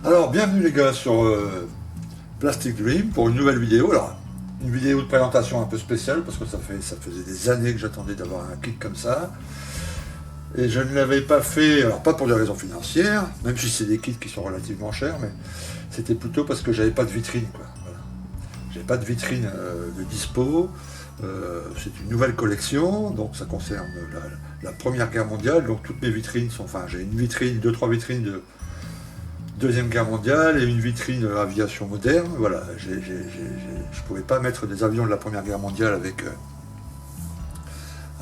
Alors, bienvenue les gars sur Plastic Dream pour une nouvelle vidéo. Alors, une vidéo de présentation un peu spéciale parce que ça faisait des années que j'attendais d'avoir un kit comme ça. Et je ne l'avais pas fait, alors pas pour des raisons financières, même si c'est des kits qui sont relativement chers, mais c'était plutôt parce que j'avais pas de vitrine, quoi. Voilà. J'avais pas de vitrine de dispo. C'est une nouvelle collection, donc ça concerne la Première Guerre mondiale. Donc toutes mes vitrines sont, enfin j'ai une vitrine, deux trois vitrines de Deuxième Guerre mondiale et une vitrine aviation moderne. Voilà, je ne pouvais pas mettre des avions de la Première Guerre mondiale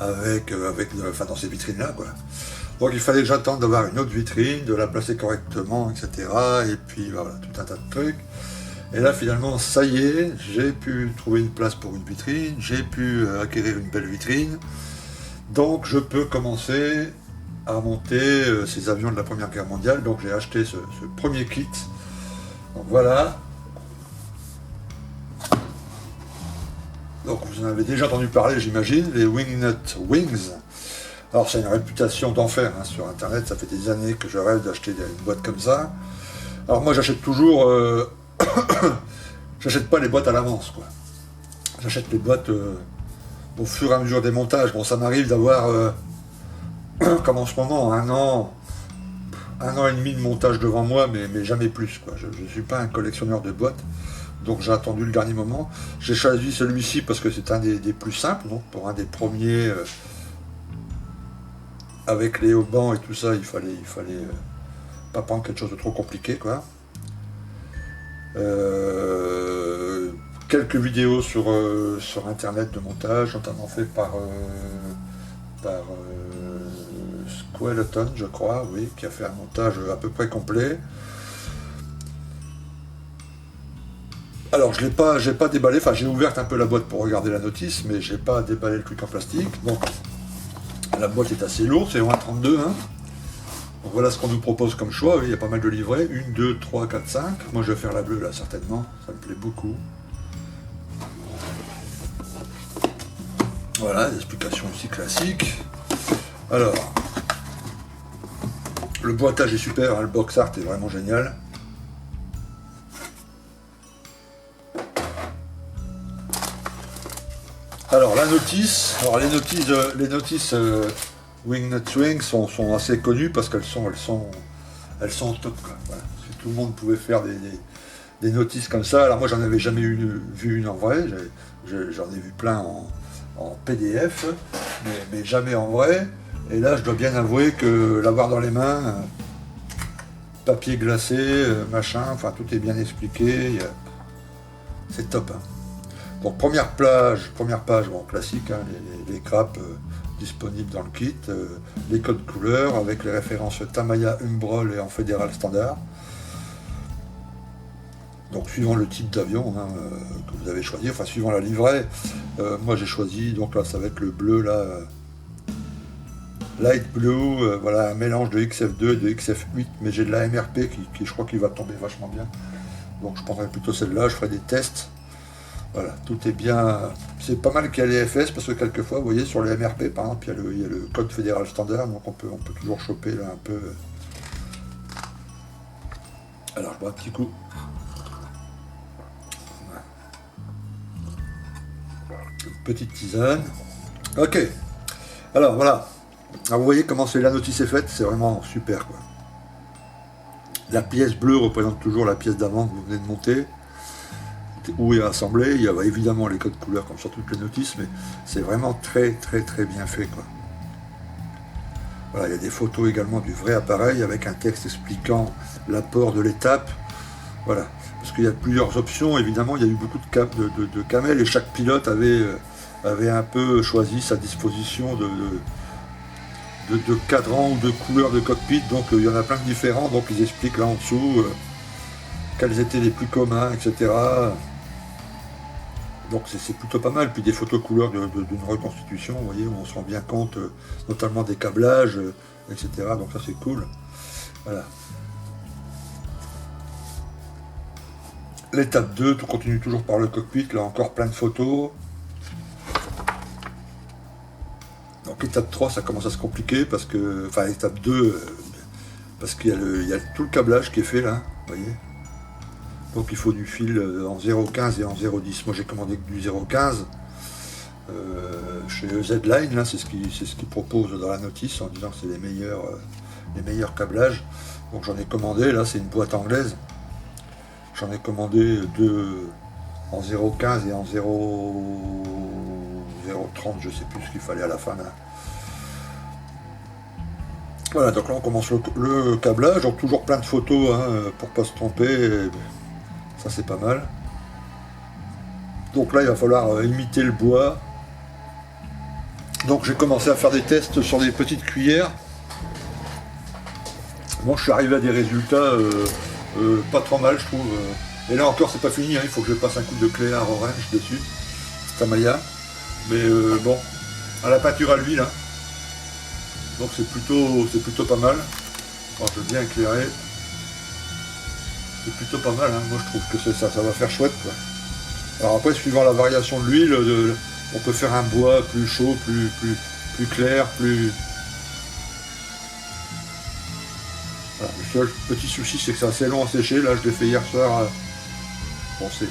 enfin, dans ces vitrines-là, quoi. Donc il fallait que j'attende d'avoir une autre vitrine, de la placer correctement, etc. Et puis voilà, tout un tas de trucs. Et là finalement, ça y est, j'ai pu trouver une place pour une vitrine, j'ai pu acquérir une belle vitrine. Donc je peux commencer à monter ces avions de la Première Guerre mondiale. Donc j'ai acheté ce premier kit. Donc voilà. Donc vous en avez déjà entendu parler, j'imagine, les Wingnut Wings. Alors c'est une réputation d'enfer hein, sur internet, ça fait des années que je rêve d'acheter une boîte comme ça. Alors moi j'achète toujours, j'achète pas les boîtes à l'avance, quoi. J'achète les boîtes au fur et à mesure des montages. Bon, ça m'arrive d'avoir, comme en ce moment, un an et demi de montage devant moi, mais jamais plus, quoi. Je ne suis pas un collectionneur de boîtes. Donc j'ai attendu le dernier moment. J'ai choisi celui-ci parce que c'est un des plus simples. Donc pour un des premiers, avec les haubans et tout ça, il fallait pas prendre quelque chose de trop compliqué, quoi. Quelques vidéos sur internet de montage, notamment fait par Squeleton, je crois, oui, qui a fait un montage à peu près complet. Alors j'ai pas déballé, enfin j'ai ouvert un peu la boîte pour regarder la notice, mais j'ai pas déballé le truc en plastique. Donc la boîte est assez lourde, c'est 1,32 hein. Donc voilà ce qu'on nous propose comme choix, oui, il y a pas mal de livrets, 1, 2, 3, 4, 5. Moi je vais faire la bleue là certainement, ça me plaît beaucoup. Voilà, l'explication aussi classique. Alors, le boîtage est super, hein, le box art est vraiment génial. Alors la notice, les notices Wingnut Wings sont assez connues parce qu'elles sont top, quoi. Voilà. Si tout le monde pouvait faire des notices comme ça, alors moi j'en avais jamais vu une en vrai, j'en ai vu plein en PDF, mais jamais en vrai. Et là je dois bien avouer que l'avoir dans les mains, papier glacé, machin, enfin tout est bien expliqué, c'est top, hein. Donc première page, bon, classique, hein, les grappes disponibles dans le kit, les codes couleurs avec les références Tamiya, Umbrol et en fédéral standard. Donc suivant le type d'avion hein, que vous avez choisi, enfin suivant la livrée, moi j'ai choisi, donc là ça va être le bleu là, light blue, voilà un mélange de XF2 et de XF8, mais j'ai de la MRP qui je crois qu'il va tomber vachement bien. Donc je prendrai plutôt celle-là, je ferai des tests. Voilà, tout est bien. C'est pas mal qu'il y a les FS parce que quelquefois, vous voyez, sur les MRP, par exemple, il y a le code fédéral standard, donc on peut toujours choper là un peu. Alors, je bois un petit coup. Une petite tisane. Ok. Alors voilà. Alors, vous voyez comment la notice est faite, c'est vraiment super, quoi. La pièce bleue représente toujours la pièce d'avant que vous venez de monter. Où est assemblé, il y a évidemment les codes couleurs comme sur toutes les notices, mais c'est vraiment très bien fait, quoi. Voilà, il y a des photos également du vrai appareil avec un texte expliquant l'apport de l'étape. Voilà, parce qu'il y a plusieurs options, évidemment, il y a eu beaucoup de camels et chaque pilote avait un peu choisi sa disposition de cadran ou de couleur de cockpit, donc il y en a plein de différents, donc ils expliquent là en dessous quels étaient les plus communs, etc. Donc c'est plutôt pas mal, puis des photos couleurs d'une reconstitution, vous voyez, où on se rend bien compte, notamment des câblages, etc. Donc ça c'est cool. Voilà. L'étape 2, tout continue toujours par le cockpit, là encore plein de photos. Donc étape 3, ça commence à se compliquer, parce que, enfin étape 2, parce qu'il y a tout le câblage qui est fait là. vous voyez. Donc il faut du fil en 0,15 et en 0,10. Moi j'ai commandé que du 0,15 chez EZ-Line, là c'est ce qu'ils proposent dans la notice en disant que c'est les meilleurs câblages. Donc j'en ai commandé, là c'est une boîte anglaise. J'en ai commandé deux en 0,15 et en 0,30, je sais plus ce qu'il fallait à la fin là. Voilà, donc là on commence le câblage, donc toujours plein de photos hein, pour pas se tromper, ça c'est pas mal. Donc là il va falloir imiter le bois. Donc j'ai commencé à faire des tests sur des petites cuillères. Bon, je suis arrivé à des résultats pas trop mal je trouve. Et là encore c'est pas fini, hein, il faut que je passe un coup de clé à orange dessus, Tamiya. Mais bon, à la peinture à l'huile, hein. Donc c'est plutôt pas mal. Quand je viens éclairer, c'est plutôt pas mal, hein. Moi je trouve que ça va faire chouette quoi. Alors après suivant la variation de l'huile, on peut faire un bois plus chaud, plus clair, plus. Voilà. Le seul petit souci c'est que c'est assez long à sécher, là je l'ai fait hier soir. Bon c'est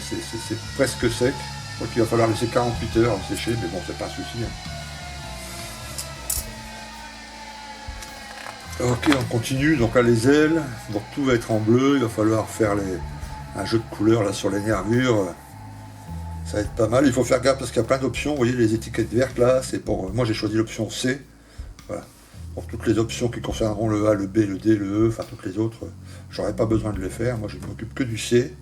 presque sec. Je crois qu'il va falloir laisser 48 heures à sécher, mais bon c'est pas un souci. Hein. Ok, on continue, donc là les ailes, donc tout va être en bleu, il va falloir faire un jeu de couleurs là sur les nervures, ça va être pas mal, il faut faire gaffe parce qu'il y a plein d'options, vous voyez les étiquettes vertes là, c'est pour, moi j'ai choisi l'option C, voilà, pour toutes les options qui concerneront le A, le B, le D, le E, enfin toutes les autres, j'aurais pas besoin de les faire, moi je m'occupe que du C.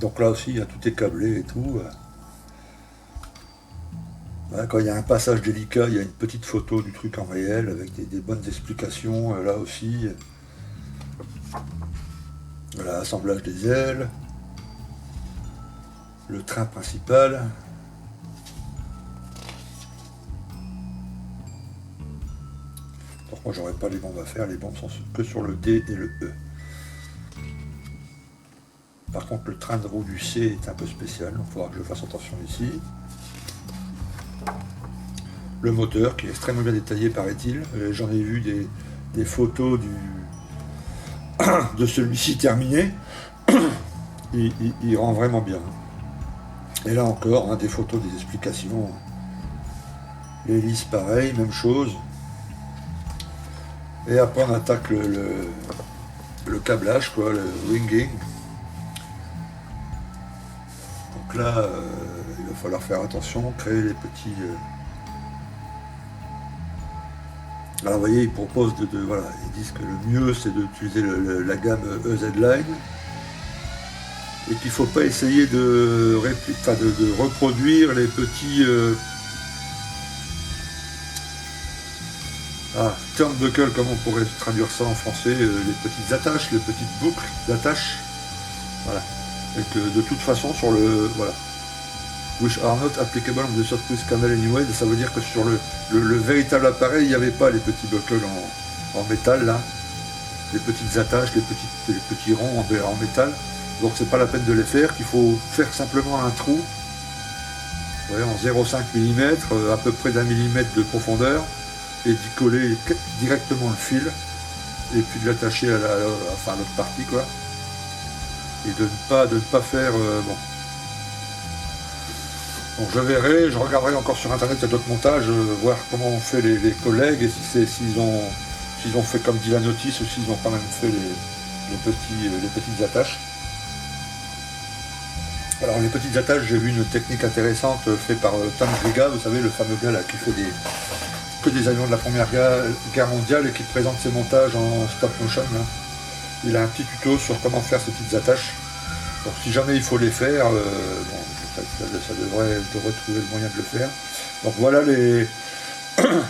Donc là aussi, tout est câblé et tout. Quand il y a un passage délicat, il y a une petite photo du truc en réel avec des bonnes explications. Là aussi, voilà, assemblage des ailes, le train principal. Donc moi j'aurais pas les bombes à faire, les bombes sont que sur le D et le E. Par contre le train de roue du C est un peu spécial, donc il faudra que je fasse attention ici. Le moteur qui est extrêmement bien détaillé paraît-il. J'en ai vu des photos de celui-ci terminé. Il rend vraiment bien. Et là encore, des photos, des explications. L'hélice pareil, même chose. Et après on attaque le câblage, quoi, le winging. Donc là, il va falloir faire attention, créer les petits... Alors vous voyez, ils proposent voilà, ils disent que le mieux c'est d'utiliser la gamme EZ-Line et qu'il ne faut pas essayer de reproduire les petits turnbuckle, comme on pourrait traduire ça en français, les petites attaches, les petites boucles d'attache. Voilà. Et que de toute façon sur le. Voilà. Which are not applicable on the surface camel anyway, ça veut dire que sur le véritable appareil, il n'y avait pas les petits buckles en métal là, les petites attaches, les petits ronds en métal, donc c'est pas la peine de les faire, qu'il faut faire simplement un trou, vous voyez, en 0,5 mm, à peu près d'1 mm de profondeur, et d'y coller directement le fil, et puis de l'attacher à l'autre partie quoi, et de ne pas faire bon. Donc je verrai, je regarderai encore sur internet, il y a d'autres montages, voir comment ont fait les collègues et s'ils ont fait comme dit la notice ou s'ils ont quand même fait les petites attaches. Alors les petites attaches, j'ai vu une technique intéressante faite par Tom Griga, vous savez le fameux gars là qui fait que des avions de la Première Guerre mondiale et qui présente ses montages en stop motion. Là. Il a un petit tuto sur comment faire ces petites attaches. Donc si jamais il faut les faire, ça devrait trouver le moyen de le faire. Donc voilà les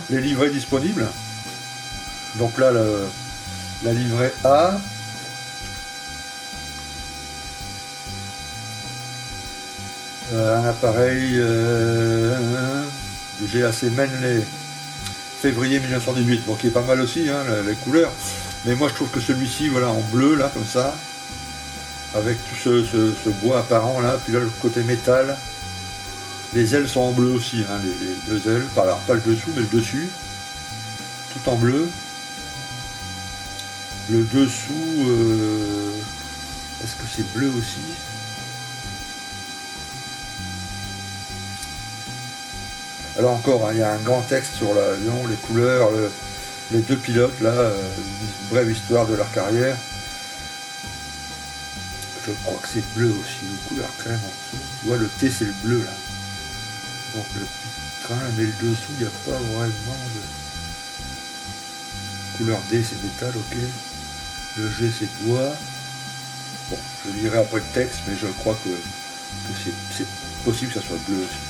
livrets disponibles. Donc là la livrée A. Un appareil GAC Manley février 1918, donc qui est pas mal aussi, hein, les couleurs. Mais moi je trouve que celui-ci, voilà, en bleu là comme ça, avec tout ce bois apparent là, puis là le côté métal. Les ailes sont en bleu aussi, hein, les deux ailes, alors pas le dessous mais le dessus, tout en bleu. Le dessous, est-ce que c'est bleu aussi? Alors encore, hein, il y a un grand texte sur l'avion, les couleurs, les deux pilotes, là, une brève histoire de leur carrière. Je crois que c'est bleu aussi, une couleur crème en dessous. Tu vois, le T, c'est le bleu, là. Donc le petit train, mais le dessous, il n'y a pas vraiment de... Couleur D, c'est métal, ok. Le G, c'est bois. Bon, je lirai après le texte, mais je crois que c'est possible que ça soit bleu aussi.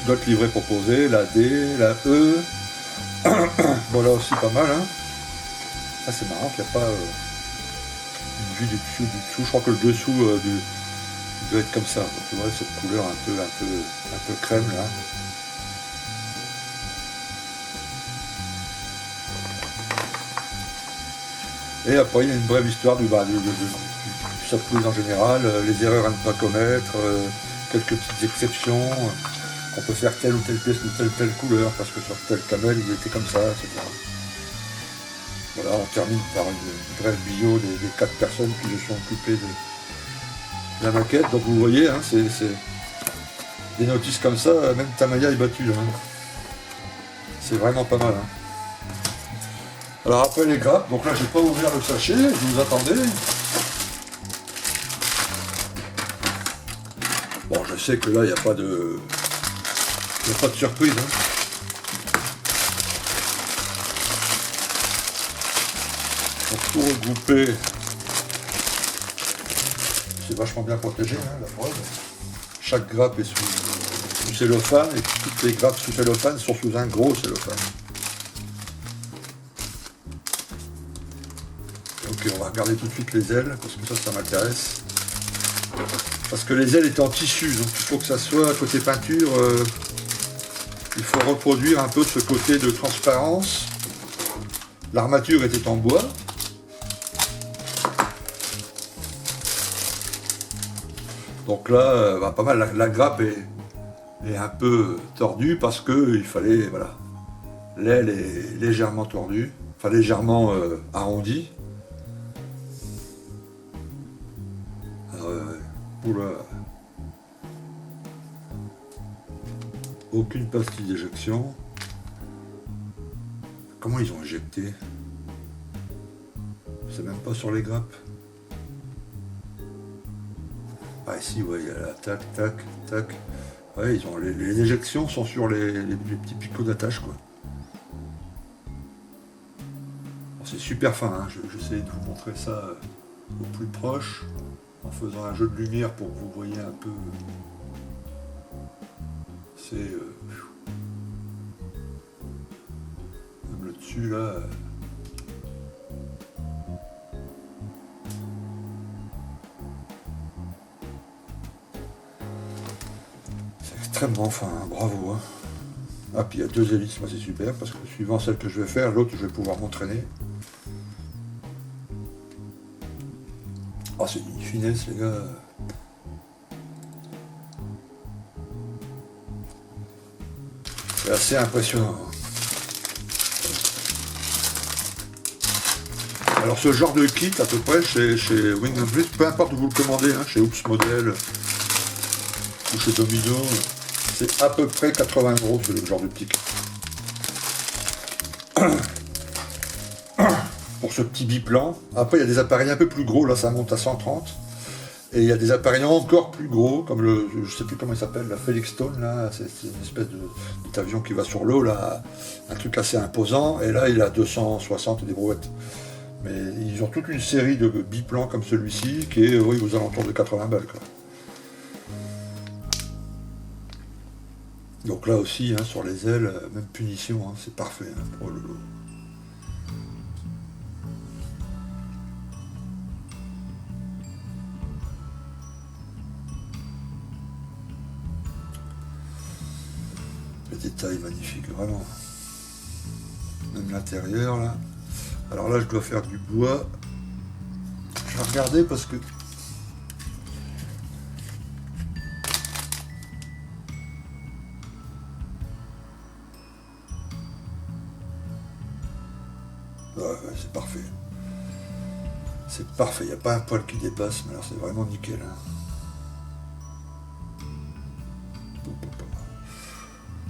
D'autres livrets proposés, la D, la E. Bon, là aussi pas mal, hein. Ça, c'est marrant qu'il n'y a pas une vue du dessous. Je crois que le dessous doit être comme ça. Tu vois, cette couleur un peu crème, là. Et après, il y a une brève histoire du software en général, les erreurs à ne pas commettre, quelques petites exceptions, qu'on peut faire telle ou telle pièce de telle couleur, parce que sur tel camel, il était comme ça, etc. Voilà, on termine par une brève bio des 4 personnes qui se sont occupées de la maquette. Donc vous voyez, hein, c'est des notices comme ça, même Tamaya est battue. Hein. C'est vraiment pas mal. Hein. Alors après les grappes, donc là j'ai pas ouvert le sachet, je vous attendais. Bon, je sais que là il n'y a pas de surprise. Hein. Donc tout regrouper, c'est vachement bien protégé, hein, la preuve. Chaque grappe est sous cellophane et toutes les grappes sous cellophane sont sous un gros cellophane. Ok, on va regarder tout de suite les ailes, parce que ça m'intéresse. Parce que les ailes étaient en tissu, donc il faut que ça soit, côté peinture, il faut reproduire un peu ce côté de transparence. L'armature était en bois. Donc là, pas mal, la grappe est un peu tordue parce que il fallait, voilà, l'aile est légèrement tordue, enfin légèrement arrondie. Oula. Aucune pastille d'éjection. Comment ils ont éjecté? C'est même pas sur les grappes. Ah ici, ouais, il y a la tac, tac, tac. Ouais, ils ont les éjections sont sur les petits picots d'attache, quoi. C'est super fin, hein. J'essaie de vous montrer ça au plus proche, en faisant un jeu de lumière pour que vous voyez un peu. C'est même le dessus là. C'est extrêmement fin, hein. Bravo. Hein. Ah puis il y a 2 hélices, moi c'est super parce que suivant celle que je vais faire, l'autre je vais pouvoir m'entraîner. Oh c'est une finesse les gars. C'est assez impressionnant. Alors ce genre de kit à peu près chez Wing & Bliss, peu importe où vous le commandez, hein, chez Oops Model ou chez Domino, c'est à peu près 80 € ce genre de petit kit. Pour ce petit biplan. Après il y a des appareils un peu plus gros, là ça monte à 130. Et il y a des appareils encore plus gros, comme je sais plus comment il s'appelle, la Felix Stone, là, c'est une espèce d'avion qui va sur l'eau, là, un truc assez imposant, et là il a 260 des brouettes. Mais ils ont toute une série de biplans comme celui-ci, qui est oui, aux alentours de 80 balles. Quoi. Donc là aussi, hein, sur les ailes, même punition, hein, c'est parfait. Hein, pour le lot. Les détails magnifiques, vraiment. Même l'intérieur, là. Alors là, je dois faire du bois. Je vais regarder parce que... Ouais, ouais, c'est parfait. C'est parfait, il n'y a pas un poil qui dépasse, mais alors c'est vraiment nickel. Hein.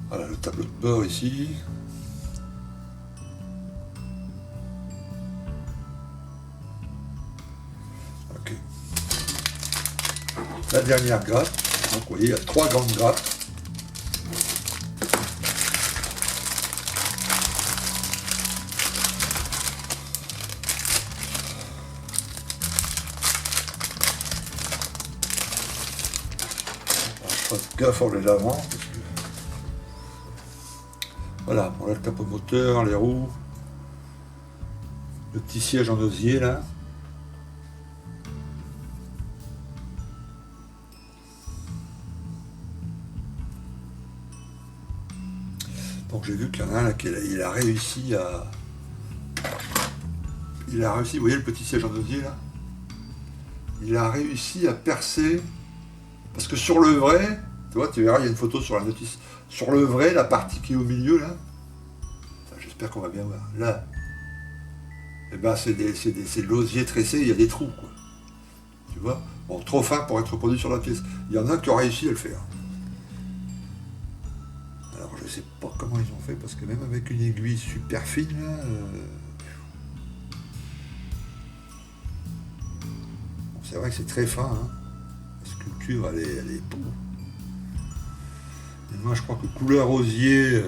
Voilà le tableau de bord ici. Ok. La dernière grappe. Donc vous voyez, il y a 3 grandes grappes. Gaffe en les lavant. Voilà, bon là le capot moteur, les roues, le petit siège en osier là. Donc j'ai vu qu'il y en a un là qui il a réussi à. Il a réussi, vous voyez le petit siège en osier là? Il a réussi à percer. Parce que sur le vrai, tu vois, tu verras, il y a une photo sur la notice. Sur le vrai, la partie qui est au milieu, là, j'espère qu'on va bien voir. Là, eh ben, c'est de l'osier tressé, il y a des trous, quoi. Tu vois? Bon, trop fin pour être reproduit sur la pièce. Il y en a qui ont réussi à le faire. Alors, je sais pas comment ils ont fait, parce que même avec une aiguille super fine, là, bon, c'est vrai que c'est très fin, hein. La sculpture, elle est pouf. Et moi, je crois que couleur osier,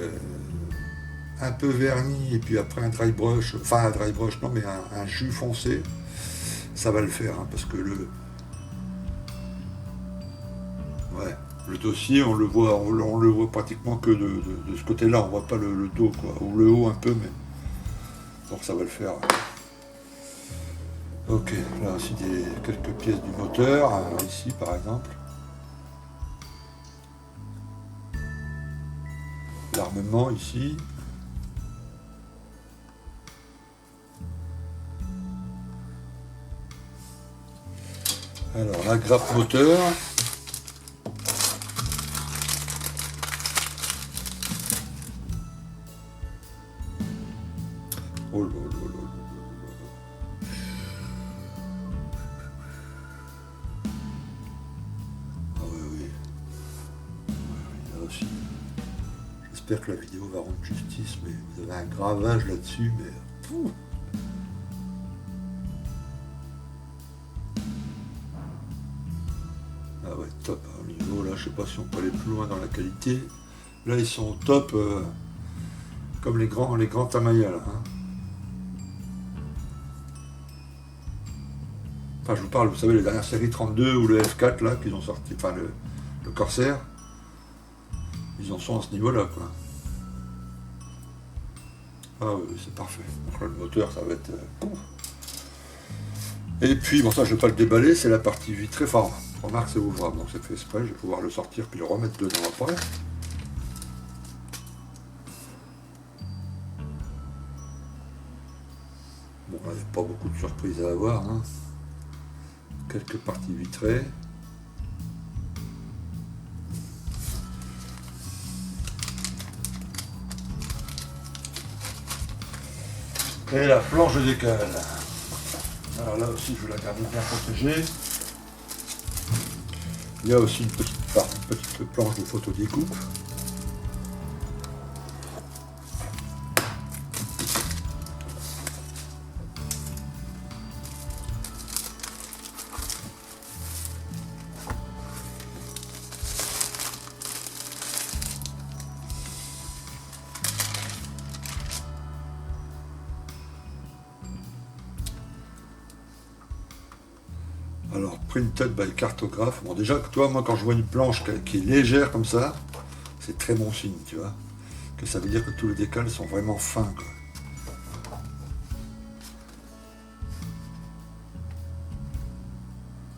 un peu verni, et puis après un dry brush, enfin un dry brush, non, mais un jus foncé, ça va le faire, hein, parce que ouais, le dossier, on le voit pratiquement que de ce côté-là, on voit pas le dos, quoi, ou le haut un peu, mais donc ça va le faire. Ok, là aussi quelques pièces du moteur, ici par exemple. L'armement ici. Alors la grappe moteur. Oh là là là là. Ah oui, oui. Oui, là aussi. J'espère que la vidéo va rendre justice, mais vous avez un gravage là-dessus, mais. Pouf. Ah ouais, top. Au niveau là, je sais pas si on peut aller plus loin dans la qualité. Là, ils sont au top, comme les grands Tamiya là. Hein. Enfin, je vous parle, vous savez, les dernières séries 32 ou le F4 là qu'ils ont sorti, enfin le Corsair, ils en sont à ce niveau-là, quoi. Ah oui, c'est parfait. Donc là, le moteur, ça va être. Et puis, bon, ça, je ne vais pas le déballer, c'est la partie vitrée. Enfin, remarque, c'est ouvrable, donc c'est fait exprès. Je vais pouvoir le sortir puis le remettre dedans après. Bon, il n'y a pas beaucoup de surprises à avoir. Hein. Quelques parties vitrées. Et la planche de décale. Alors là aussi, je vais la garder bien protégée. Il y a aussi une petite planche de photo-découpe. Alors, printed by cartographe. Bon, déjà, toi, moi, quand je vois une planche qui est légère comme ça, c'est très bon signe, tu vois. Que ça veut dire que tous les décals sont vraiment fins, quoi.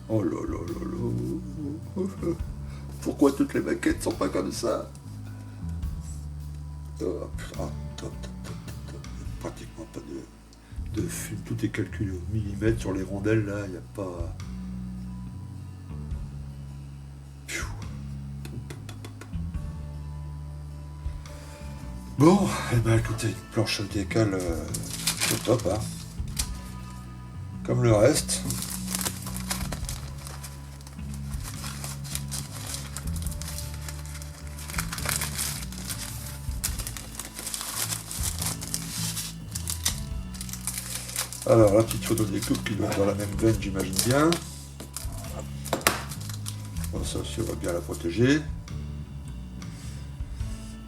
Oh là là là là. Pourquoi toutes les maquettes sont pas comme ça? Oh, putain, top, top, top, top. Pratiquement pas de film. Tout est calculé au millimètre sur les rondelles, là, il n'y a pas. Bon, eh ben écoutez, une planche décale C'est top, hein. Comme le reste. Alors, la petite photo des coupes qui doit être dans la même veine, j'imagine bien. Bon, ça aussi, on va bien la protéger.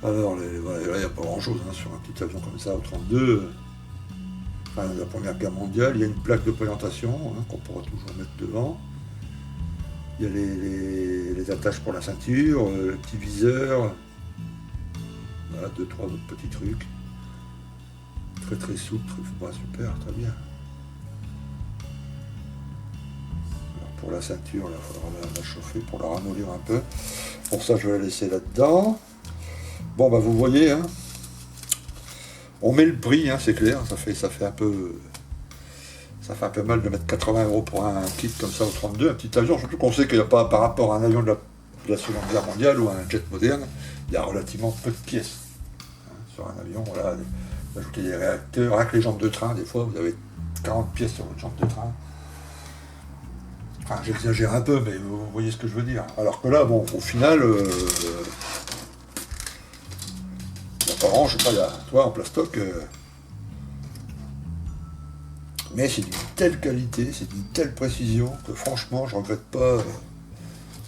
Alors, voilà, là, il n'y a pas grand-chose hein, sur un petit avion comme ça, au 32. Enfin, la Première Guerre mondiale. Il y a une plaque de présentation hein, qu'on pourra toujours mettre devant. Il y a les attaches pour la ceinture, le petit viseur. Voilà, 2-3 autres petits trucs. Très très souple, très, super, très bien. Pour la ceinture, il faudra la chauffer pour la ramollir un peu. Pour ça, je vais la laisser là-dedans. Bon, bah vous voyez, hein, on met le prix, hein, c'est clair, ça fait un peu mal de mettre 80 € pour un kit comme ça au 32, un petit avion, surtout qu'on sait qu'il n'y a pas, par rapport à un avion de la Seconde Guerre mondiale ou à un jet moderne, il y a relativement peu de pièces. Hein, sur un avion, voilà, vous ajoutez des réacteurs, avec les jambes de train, des fois vous avez 40 pièces sur votre jambe de train. Enfin, j'exagère un peu, mais vous voyez ce que je veux dire. Alors que là, bon, au final, apparemment, je sais pas, il y a, toi, en plastoc, mais c'est d'une telle qualité, c'est d'une telle précision, que franchement, je regrette pas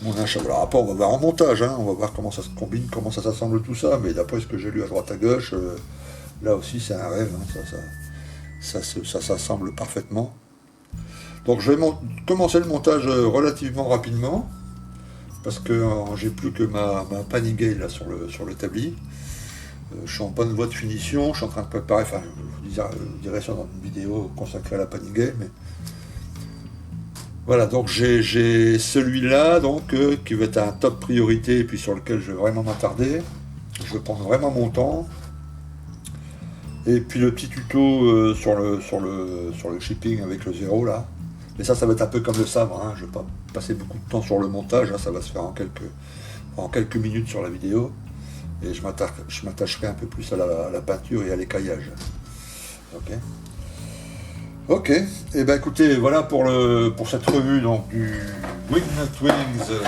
mon achat. Alors après, on va voir en montage, hein, on va voir comment ça se combine, comment ça s'assemble tout ça, mais d'après ce que j'ai lu à droite à gauche, là aussi, c'est un rêve, hein, ça s'assemble parfaitement. Donc je vais commencer le montage relativement rapidement, parce que j'ai plus que ma Panigale là sur le établi. Je suis en bonne voie de finition, je suis en train de préparer, enfin je vous dirai ça dans une vidéo consacrée à la Panigale, mais voilà, donc j'ai celui-là donc qui va être un top priorité et puis sur lequel je vais vraiment m'attarder. Je vais prendre vraiment mon temps. Et puis le petit tuto sur le shipping avec le 0 là. Mais ça va être un peu comme le sabre, hein. Je ne vais pas passer beaucoup de temps sur le montage, hein. Ça va se faire en quelques minutes sur la vidéo. Et je m'attacherai un peu plus à la peinture et à l'écaillage. Ok. Ok, et ben écoutez, voilà pour cette revue donc, du Wing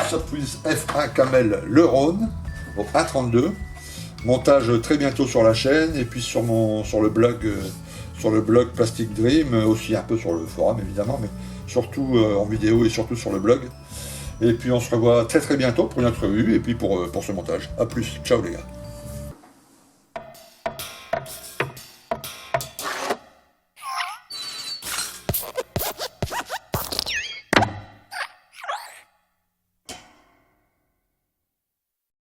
Sopwith F1 Camel Le Rhône au 1.32. Montage très bientôt sur la chaîne et puis sur le blog Plastic Dream, aussi un peu sur le forum évidemment, mais surtout en vidéo et surtout sur le blog. Et puis on se revoit très très bientôt pour une autre revue et puis pour ce montage. A plus, ciao les gars.